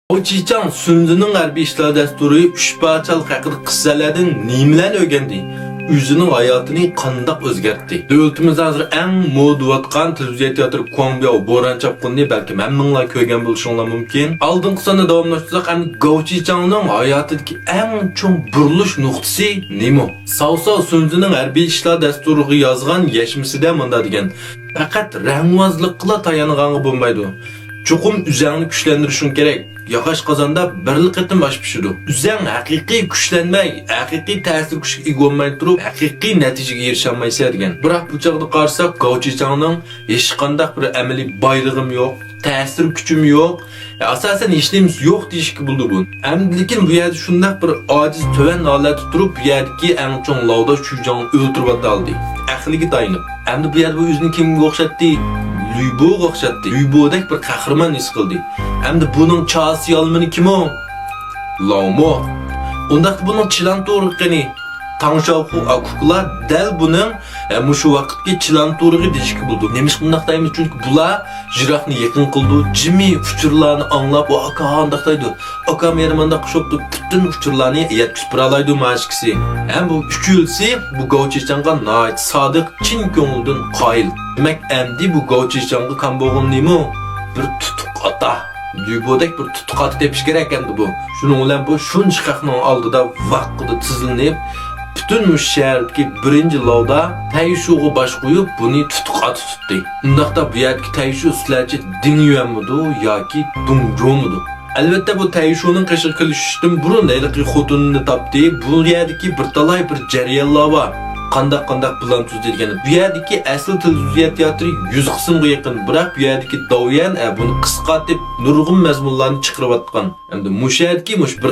Ochichang Sunzining harbiy ishlar dasturi 3 parchalik haqida qissalardan nimalarni o'rgandi? O'zining hayotini qanday o'zgartdi? Davlatimiz hozir eng mo'dvatgan televiziya teatri Kongbyo Boran chapqinni balki hammanglar ko'rgan bo'lishinglar mumkin. Oldingi sonni davomlashtirsak, Ochichangning hayotidagi eng chong burilish nuqtasi nima? Sausa Sunzining harbiy ishlar dasturiga yozgan yashmisida munda degan. Faqat rangvozlikla tayanig'anga bo'lmaydi. Chuqum üzerni güçlendirişin gerek. Yağış kazanda birlik etim baş pişirdi. Üzen hakiki güçlenmey, hakiki tesir güçü igolmay durup, hakiki neticeye erişemeyse degan. Bırak bu çağda qarsak, Ochichangning hech qanday bir ameli baylığım yok, tesir gücüm yok, asasen işlerimiz yok deyişki buldu bu. Lekin bu yerde şunday bir aciz töven halatı durup, bu yerdeki en çoğun lavda Şujang'ı öldürüp aldı. Ahliga dayanıp. Endi bu yerde bu yüzünü kimga o'xshatdi? Lüybo'ga o'xshatdi. Lüybo'dek bir qahramon his qildi. Endi buning chasi yolmini kim o? Lawmo. Undaqda buning chilan to'riqini Tangshalxu akuklar dal buning mushu vaqtga chilan to'rig'i deyishki bo'ldi. Nemish bundaq deymiz chunki bular jiroqni yaqin qildi. Jimi uchurlarni anglab, o aka handaqdaydi. Aka mermanda qishibdi. Bütün uchurlarni yetkizib beralaydi mashqisi. Ham bu uchulsi bu Ochichangga nayt sodiq chin ko'ngildan qoyil. Demak, endi bu Ochichangga kam bo'lgan nima? Bir tutuq ata. Lüybo'dek bir tutuq ata tepish kerak endi bu. Shuning bilan bu shuncha xalqning oldida vaqtida tizilib bütün şehirki birinci lavda Tayshu'ga baş qo'yib buni tutuq ata tutdi. Undaqda bu yerki Tayshu sizlarcha Dingyuanmidi yoki Dongzhou'midi? Albatta bu Tayshu'ning qishir qilishdan burun eliqi xotinini topdi. Bu yerdagi bir talay bir jarayonlar bor. Qandaq bilan tuzilgan. Bu yerdagi asl televiziya teatri 100 qismga yaqin, biroq bu yerdagi Doyan buni qisqartib nurg'un mazmunlarni chiqarayotgan. Endi mushadki bir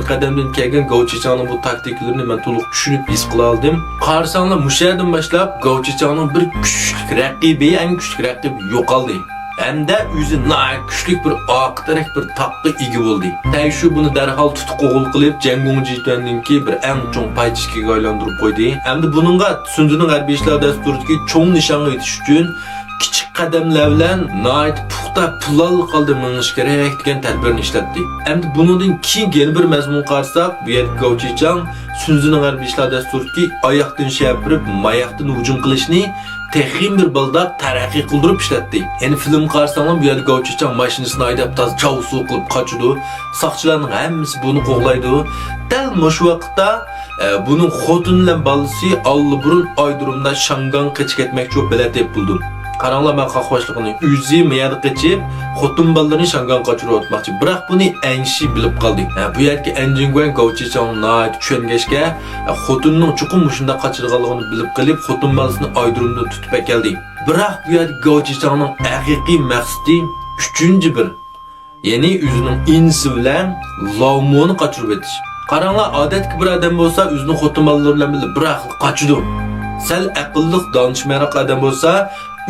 qadamdan kelgan Ochichangning bu taktiklarini men to'liq tushunib his qila oldim. Qarasanglar mushaddan boshlab Ochichangning bir kuchli raqibi, eng kuchli raqib yo'qoldi. Hamda o'zi kuchli bir oqtarak bir taqqa ega bo'ldi. Tayshu buni darhol tutuq o'g'il qilib, Jangongjitanninki bir eng cho'ng paychishkiga aylantirib qo'ydi. Hamda buningga Sunzining harbiy ishlar dasturidagi cho'ng nishonga yetish uchun kichik qadamlar bilan puxta pulal qoldi minish kerak degan tadbirni ishlatdi. Hamda buningdan keyin yana bir mazmun qarsak, bu yerga Ochichang Sunzining harbiy ishlar dasturidagi oyoqdan shapirib, mayoqdan hujum qilishni texim bir balda taraqqiy qildirib ishlatdi. Endi film qarasanglar bu yerga Ochichang mashinasini haydab taz chavsu qilib qochdi. Saqchilarning hammasi buni qo'g'laydi. Dal mush vaqtda buning xotin bilan balasi allburun Aydurumda Shangan qochib ketmoqchi bilet deb bildim. Qaranglar, men qahvoshligini o'zi miyada qochib, xotin balalarni Shangan qochirib o'tmoqchi. Biroq buni anshi bilib qoldi. Bu yerga Anjingwan Ochichang tushungashga xotinning chuqur mushunda qochirganligini bilib qilib, xotin balasini Aydurumda tutib keldi. Biroq bu yerga Ochichangning haqiqiy maqsadi uchinchi bir, ya'ni o'zining insi bilan Lawmoni qochirib o'tish. Qaranglar, odatki bir odam bo'lsa, o'zining xotin balalari bilan birga biroq qochdi. Sal aqlli donishmaroq odam bo'lsa,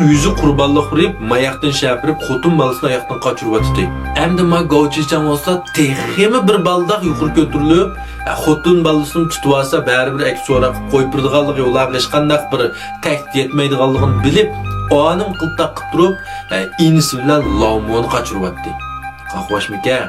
o'zi qurbonlik qilib, mayoqdan shapirib, xotin balasini oyoqdan qochirib o'tdi. Endi Ochichang bo'lsa, texmi bir baldoq yuqori ko'tarilib, xotin balasini tutib olsa, baribir aksora qo'yib turganligi, ularga hech qanday bir tahdid yetmaydiganligini bilib, onim qiltaq qilib turib, inisi bilan Lawmoni qochirib o'tdi. Qahvoshmikan.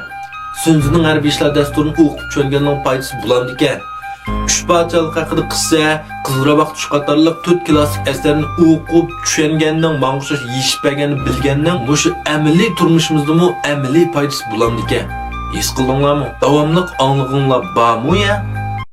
Sunzining harbiy ishlar dasturini o'qib tushunganning foydasi bo'ladi ekan. 3 parchalik haqida qissa, Qizilroboq tush qatorliq 4 klassik asarni o'qib tushunganning, ma'nosi yetishmaganini bilganning, mushu amaliy turmushimizda amaliy foydasi bo'ladi ekan. His qildinglarmi? Davomli anglig'inglar bormi ya?